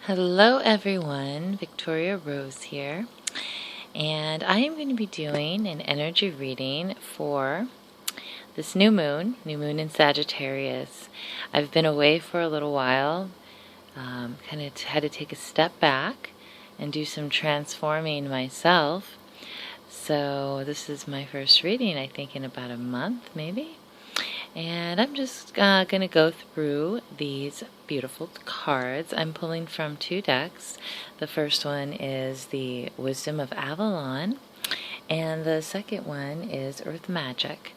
Hello everyone, Victoria Rose here, and I am going to be doing an energy reading for this new moon in Sagittarius. I've been away for a little while, kind of had to take a step back and do some transforming myself, so this is my first reading, I think in about a month maybe. And I'm just going to go through these beautiful cards. I'm pulling from two decks. The first one is the Wisdom of Avalon, and the second one is Earth Magic,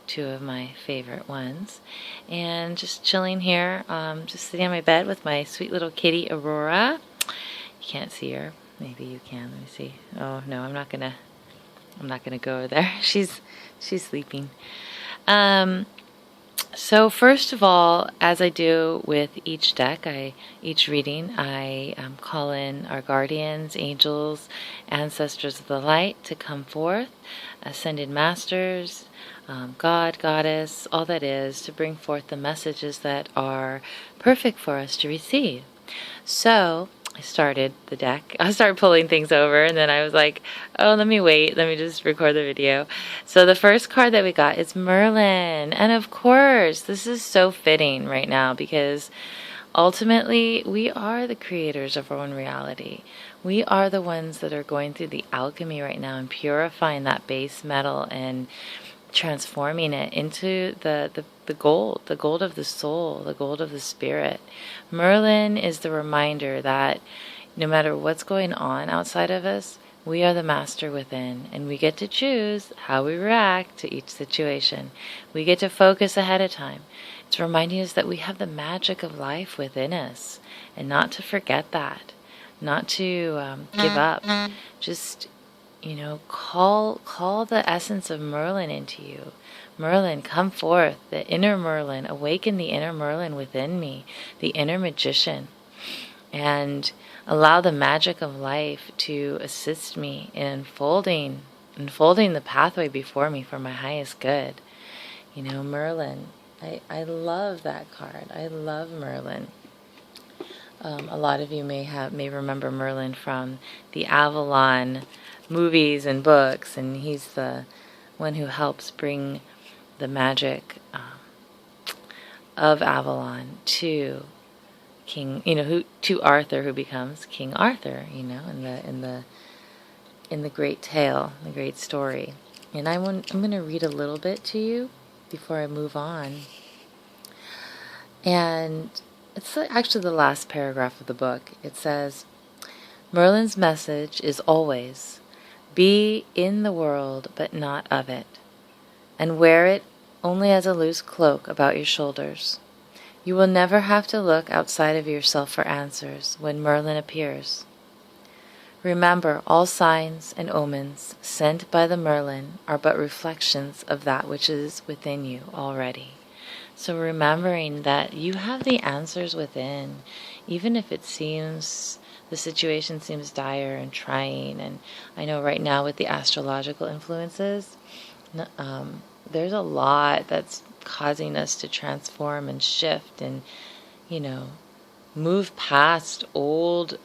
two of my favorite ones. And just chilling here, just sitting on my bed with my sweet little kitty Aurora. You can't see her. Maybe you can. Let me see. Oh no, I'm not gonna go over there. She's sleeping. So first of all, as I do with each deck, each reading, I call in our guardians, angels, ancestors of the light to come forth, ascended masters, God, goddess, all that is, to bring forth the messages that are perfect for us to receive. So I started the deck. I started pulling things over, and then I was like, oh, let me wait. Let me just record the video. So the first card that we got is Merlin. And of course, this is so fitting right now because ultimately, we are the creators of our own reality. We are the ones that are going through the alchemy right now and purifying that base metal and transforming it into the gold of the soul, the gold of the spirit. Merlin is the reminder that no matter what's going on outside of us, we are the master within, and we get to choose how we react to each situation. We get to focus ahead of time. It's reminding us that we have the magic of life within us, and not to forget that, not to give up. Just call the essence of Merlin into you. Merlin, come forth, the inner Merlin, awaken the inner Merlin within me, the inner magician, and allow the magic of life to assist me in unfolding the pathway before me for my highest good. Merlin, I love that card. I love Merlin. A lot of you may remember Merlin from the Avalon movies and books, and he's the one who helps bring the magic of Avalon to King, to Arthur, who becomes King Arthur, in the great tale, the great story. And I'm going to read a little bit to you before I move on. And it's actually the last paragraph of the book. It says, Merlin's message is always, be in the world, but not of it, and wear it only as a loose cloak about your shoulders. You will never have to look outside of yourself for answers when Merlin appears. Remember, all signs and omens sent by the Merlin are but reflections of that which is within you already. So remembering that you have the answers within, even if the situation seems dire and trying. And I know right now with the astrological influences, there's a lot that's causing us to transform and shift and, move past old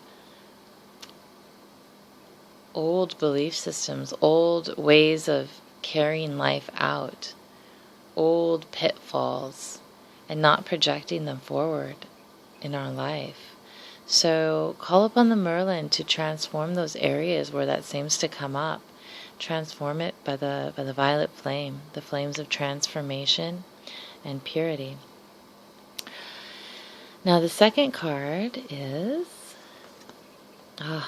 belief systems, old ways of carrying life out, old pitfalls, and not projecting them forward in our life. So call upon the Merlin to transform those areas where that seems to come up. Transform it by the violet flame, the flames of transformation and purity. Now the second card is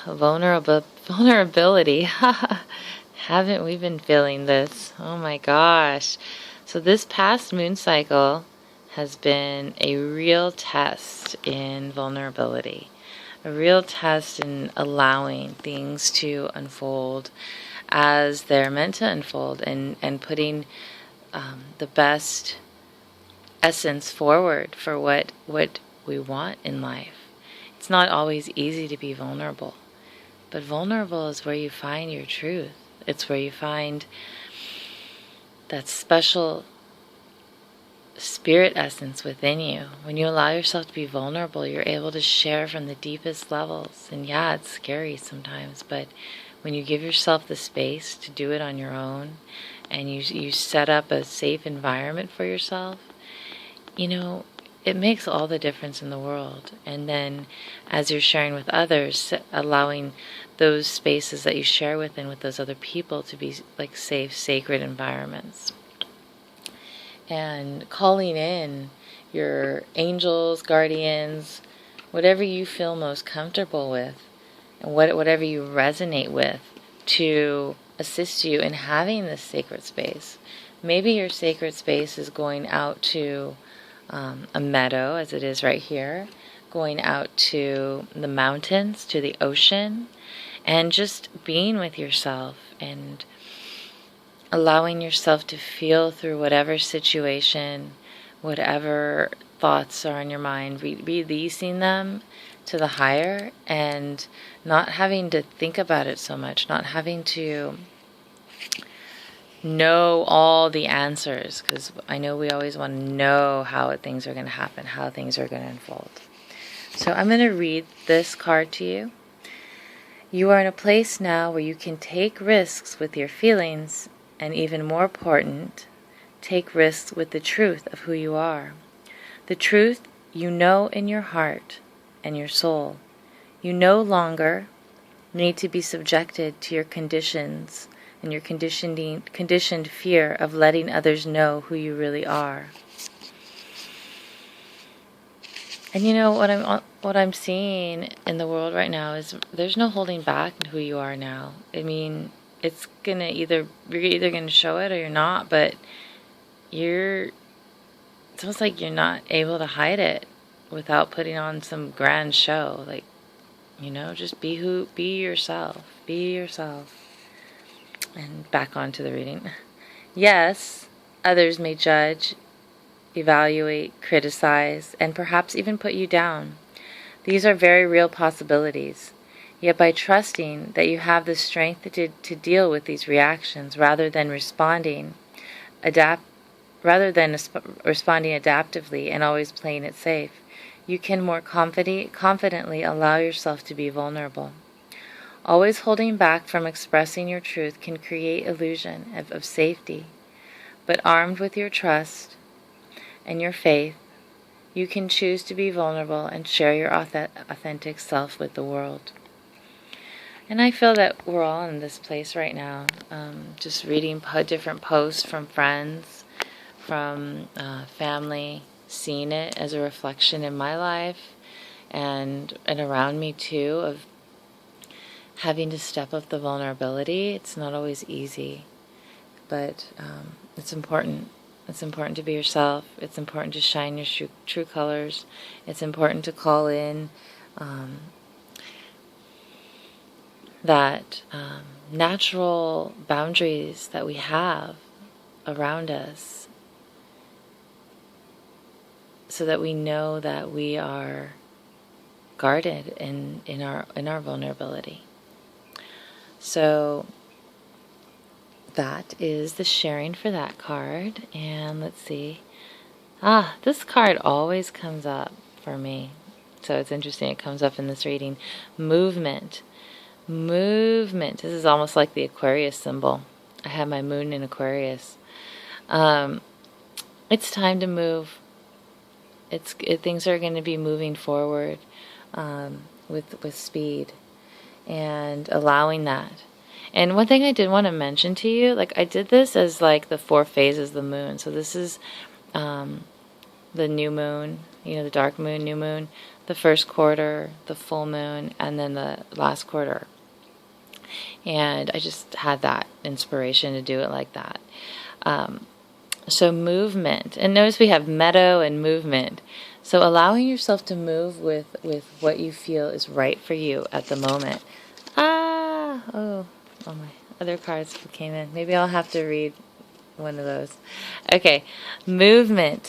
vulnerability. Haven't we been feeling this? Oh my gosh. So this past moon cycle has been a real test in vulnerability, a real test in allowing things to unfold as they're meant to unfold, and putting the best essence forward for what we want in life. It's not always easy to be vulnerable, but vulnerable is where you find your truth. It's where you find that special spirit essence within you. When you allow yourself to be vulnerable, you're able to share from the deepest levels. And yeah, it's scary sometimes, but when you give yourself the space to do it on your own, and you set up a safe environment for yourself, it makes all the difference in the world. And then as you're sharing with others, allowing those spaces that you share within with those other people to be like safe, sacred environments. And calling in your angels, guardians, whatever you feel most comfortable with, and whatever you resonate with, to assist you in having this sacred space. Maybe your sacred space is going out to a meadow, as it is right here, going out to the mountains, to the ocean, and just being with yourself and allowing yourself to feel through whatever situation, whatever thoughts are on your mind, releasing them to the higher, and not having to think about it so much, not having to know all the answers, because I know we always want to know how things are going to happen, how things are going to unfold. So I'm going to read this card to you. You are in a place now where you can take risks with your feelings, and even more important, take risks with the truth of who you are. The truth you know in your heart and your soul. You no longer need to be subjected to your conditions and your conditioned fear of letting others know who you really are. And what I'm seeing in the world right now is there's no holding back in who you are now. I mean, it's you're either gonna show it or you're not, but it's almost like you're not able to hide it without putting on some grand show. Like, just be yourself. Be yourself. And back onto the reading. Yes, others may judge, evaluate, criticize, and perhaps even put you down. These are very real possibilities. Yet by trusting that you have the strength to deal with these reactions rather than responding adaptively and always playing it safe, you can more confidently allow yourself to be vulnerable. Always holding back from expressing your truth can create illusion of safety, but armed with your trust and your faith, you can choose to be vulnerable and share your authentic self with the world. And I feel that we're all in this place right now, just reading different posts from friends, from family, seeing it as a reflection in my life and around me too, of having to step up the vulnerability. It's not always easy, but it's important. It's important to be yourself. It's important to shine your true colors. It's important to call in that natural boundaries that we have around us, so that we know that we are guarded in our vulnerability. So that is the sharing for that card. And let's see. This card always comes up for me. So it's interesting. It comes up in this reading. Movement. Movement. This is almost like the Aquarius symbol. I have my moon in Aquarius. It's time to move. Things are going to be moving forward with speed, and allowing that. And one thing I did want to mention to you, like I did this as like the 4 phases of the moon. So this is the new moon, the dark moon, new moon, the first quarter, the full moon, and then the last quarter. And I just had that inspiration to do it like that. So movement. And notice we have meadow and movement. So allowing yourself to move with what you feel is right for you at the moment. Oh, my other cards came in. Maybe I'll have to read one of those. Okay, movement.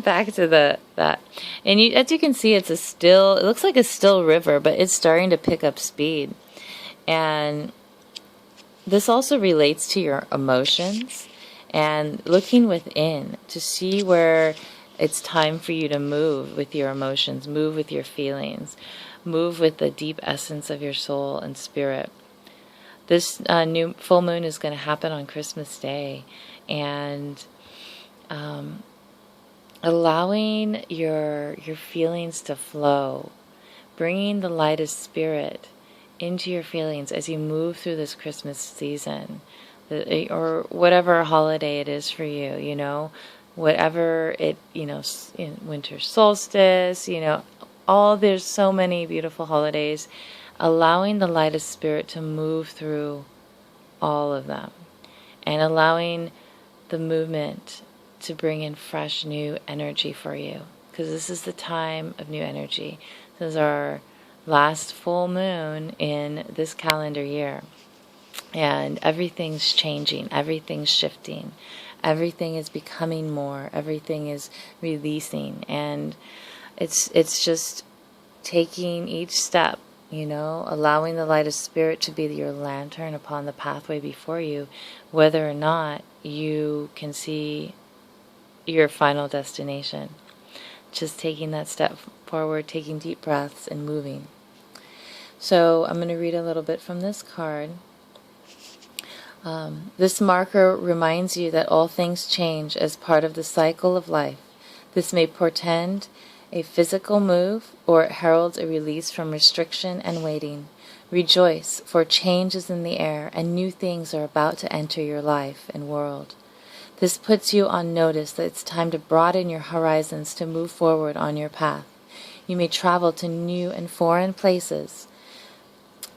Back to that. And as you can see, it looks like a still river, but it's starting to pick up speed. And this also relates to your emotions and looking within to see where it's time for you to move with your emotions, move with your feelings, move with the deep essence of your soul and spirit. This new full moon is going to happen on Christmas Day, and allowing your feelings to flow, bringing the light of spirit into your feelings as you move through this Christmas season, or whatever holiday it is for you, whatever it, in winter solstice, there's so many beautiful holidays, allowing the light of spirit to move through all of them, and allowing the movement to bring in fresh new energy for you, because this is the time of new energy. This is our last full moon in this calendar year, and everything's changing, everything's shifting, everything is becoming more, everything is releasing, and it's just taking each step, allowing the light of spirit to be your lantern upon the pathway before you, whether or not you can see your final destination. Just taking that step forward, taking deep breaths, and moving. So I'm going to read a little bit from this card. This marker reminds you that all things change as part of the cycle of life. This may portend a physical move, or it heralds a release from restriction and waiting. Rejoice, for change is in the air, and new things are about to enter your life and world. This puts you on notice that it's time to broaden your horizons to move forward on your path. You may travel to new and foreign places,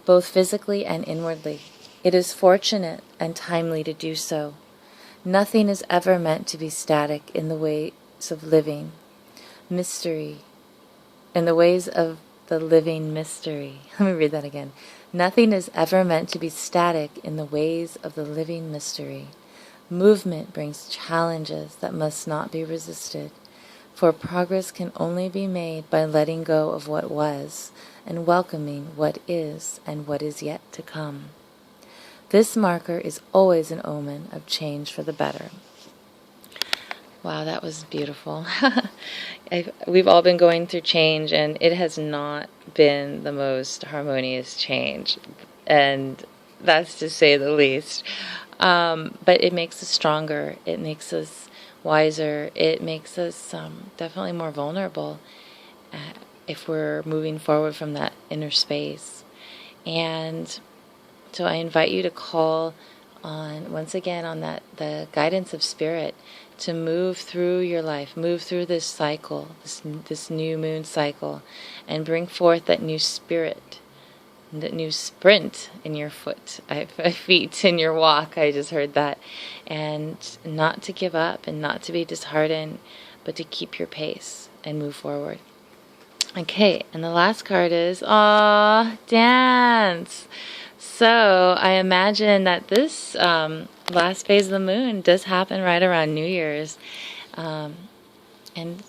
both physically and inwardly. It is fortunate and timely to do so. Nothing is ever meant to be static in the ways of living mystery, in the ways of the living mystery. Let me read that again. Nothing is ever meant to be static in the ways of the living mystery. Movement brings challenges that must not be resisted, for progress can only be made by letting go of what was and welcoming what is and what is yet to come. This marker is always an omen of change for the better. Wow, that was beautiful. We've all been going through change, and it has not been the most harmonious change, and that's to say the least. But it makes us stronger, it makes us wiser, it makes us definitely more vulnerable if we're moving forward from that inner space. And so I invite you to call on, once again, on the guidance of spirit to move through your life, move through this cycle, this new moon cycle, and bring forth that new spirit, that new sprint in your feet, in your walk. I just heard that. And not to give up and not to be disheartened, but to keep your pace and move forward. Okay, and the last card is, dance. So I imagine that this last phase of the moon does happen right around New Year's. And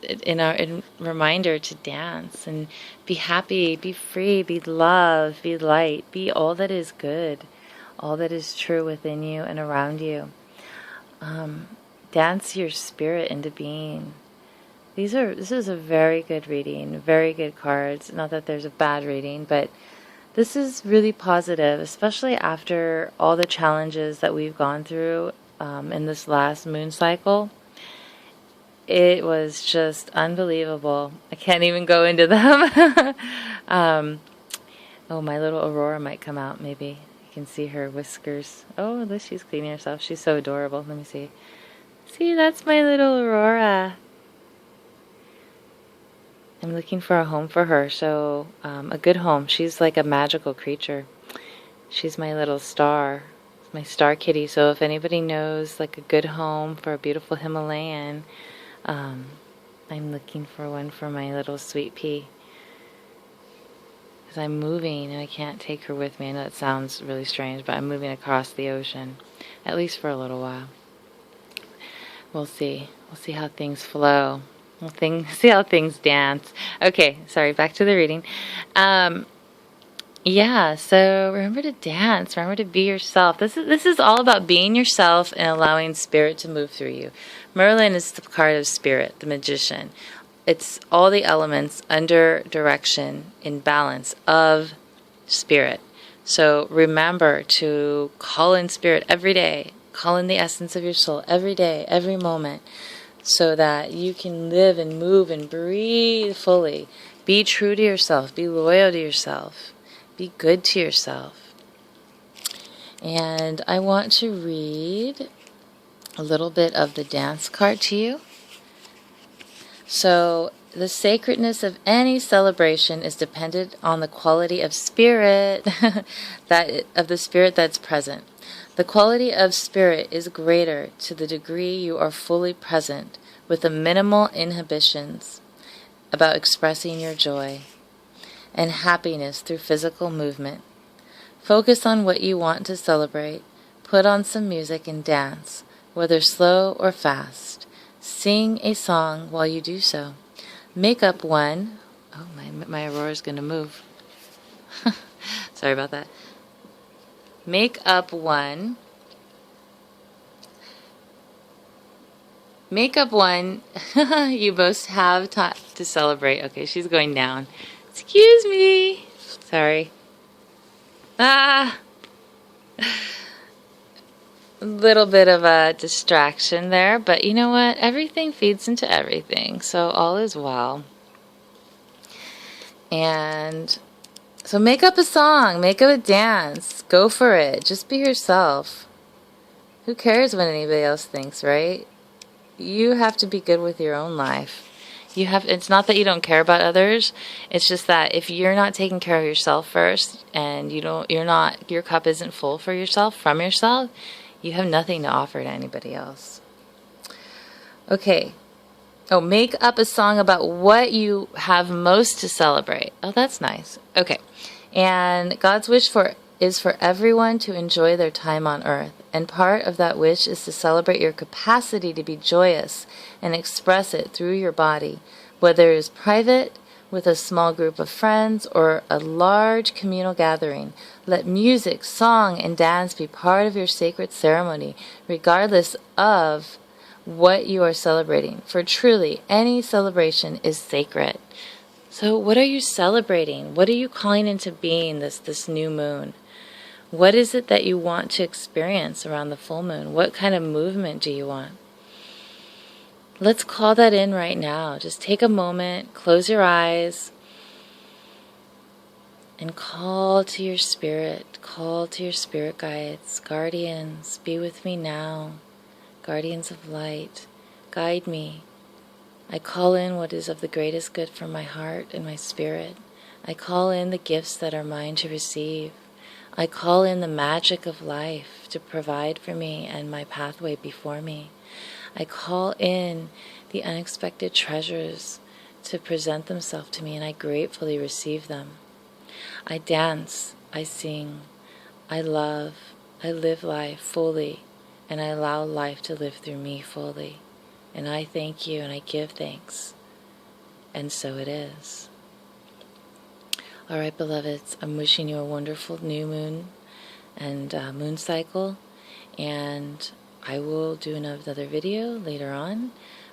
in reminder to dance and be happy, be free, be love, be light, be all that is good, all that is true within you and around you. Dance your spirit into being. This is a very good reading, very good cards. Not that there's a bad reading, but this is really positive, especially after all the challenges that we've gone through in this last moon cycle. It was just unbelievable. I can't even go into them. My little Aurora might come out, maybe. You can see her whiskers. Oh, look, she's cleaning herself. She's so adorable. Let me see. See, that's my little Aurora. I'm looking for a home for her, so a good home. She's like a magical creature. She's my little star, my star kitty. So if anybody knows like a good home for a beautiful Himalayan, I'm looking for one for my little sweet pea. Because I'm moving and I can't take her with me. I know it sounds really strange, but I'm moving across the ocean, at least for a little while. We'll see. We'll see how things flow. See how things dance. Okay, sorry, back to the reading. Yeah, so remember to dance, remember to be yourself. This is all about being yourself and allowing spirit to move through you. Merlin is the card of spirit, the magician. It's all the elements under direction in balance of spirit. So remember to call in spirit every day. Call in the essence of your soul every day, every moment, so that you can live and move and breathe fully. Be true to yourself. Be loyal to yourself. Be good to yourself. And I want to read a little bit of the dance card to you. So, the sacredness of any celebration is dependent on the quality of spirit of the spirit that's present. The quality of spirit is greater to the degree you are fully present with the minimal inhibitions about expressing your joy and happiness through physical movement. Focus on what you want to celebrate. Put on some music and dance, whether slow or fast. Sing a song while you do so. Make up one. Oh, my Aurora's going to move. Sorry about that. Make up one. You both have to celebrate. Okay, she's going down. Excuse me. Sorry. Little bit of a distraction there, but you know what? Everything feeds into everything, so all is well. And so make up a song, make up a dance, go for it. Just be yourself. Who cares what anybody else thinks, right? You have to be good with your own life. It's not that you don't care about others. It's just that if you're not taking care of yourself first, and your cup isn't full for yourself, from yourself, you have nothing to offer to anybody else. Okay. Oh, make up a song about what you have most to celebrate. Oh, that's nice. Okay. And God's wish is for everyone to enjoy their time on earth. And part of that wish is to celebrate your capacity to be joyous and express it through your body, whether it is private, with a small group of friends, or a large communal gathering. Let music, song, and dance be part of your sacred ceremony, regardless of what you are celebrating. For truly, any celebration is sacred. So what are you celebrating? What are you calling into being this new moon? What is it that you want to experience around the full moon? What kind of movement do you want? Let's call that in right now. Just take a moment, close your eyes, and call to your spirit guides, guardians, be with me now, guardians of light, guide me. I call in what is of the greatest good for my heart and my spirit. I call in the gifts that are mine to receive. I call in the magic of life to provide for me and my pathway before me. I call in the unexpected treasures to present themselves to me, and I gratefully receive them. I dance, I sing, I love, I live life fully, and I allow life to live through me fully. And I thank you, and I give thanks. And so it is. All right, beloveds, I'm wishing you a wonderful new moon and moon cycle, and I will do another video later on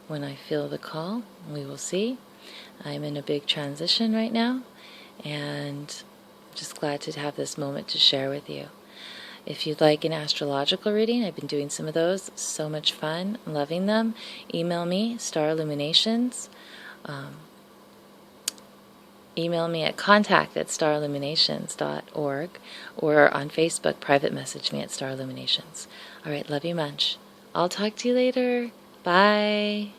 when I feel the call. We will see. I'm in a big transition right now, and I'm just glad to have this moment to share with you. If you'd like an astrological reading, I've been doing some of those. So much fun. I'm loving them. Email me, Star Illuminations. Email me at contact@starilluminations.org, or on Facebook, private message me at Star Illuminations. All right, love you much. I'll talk to you later. Bye.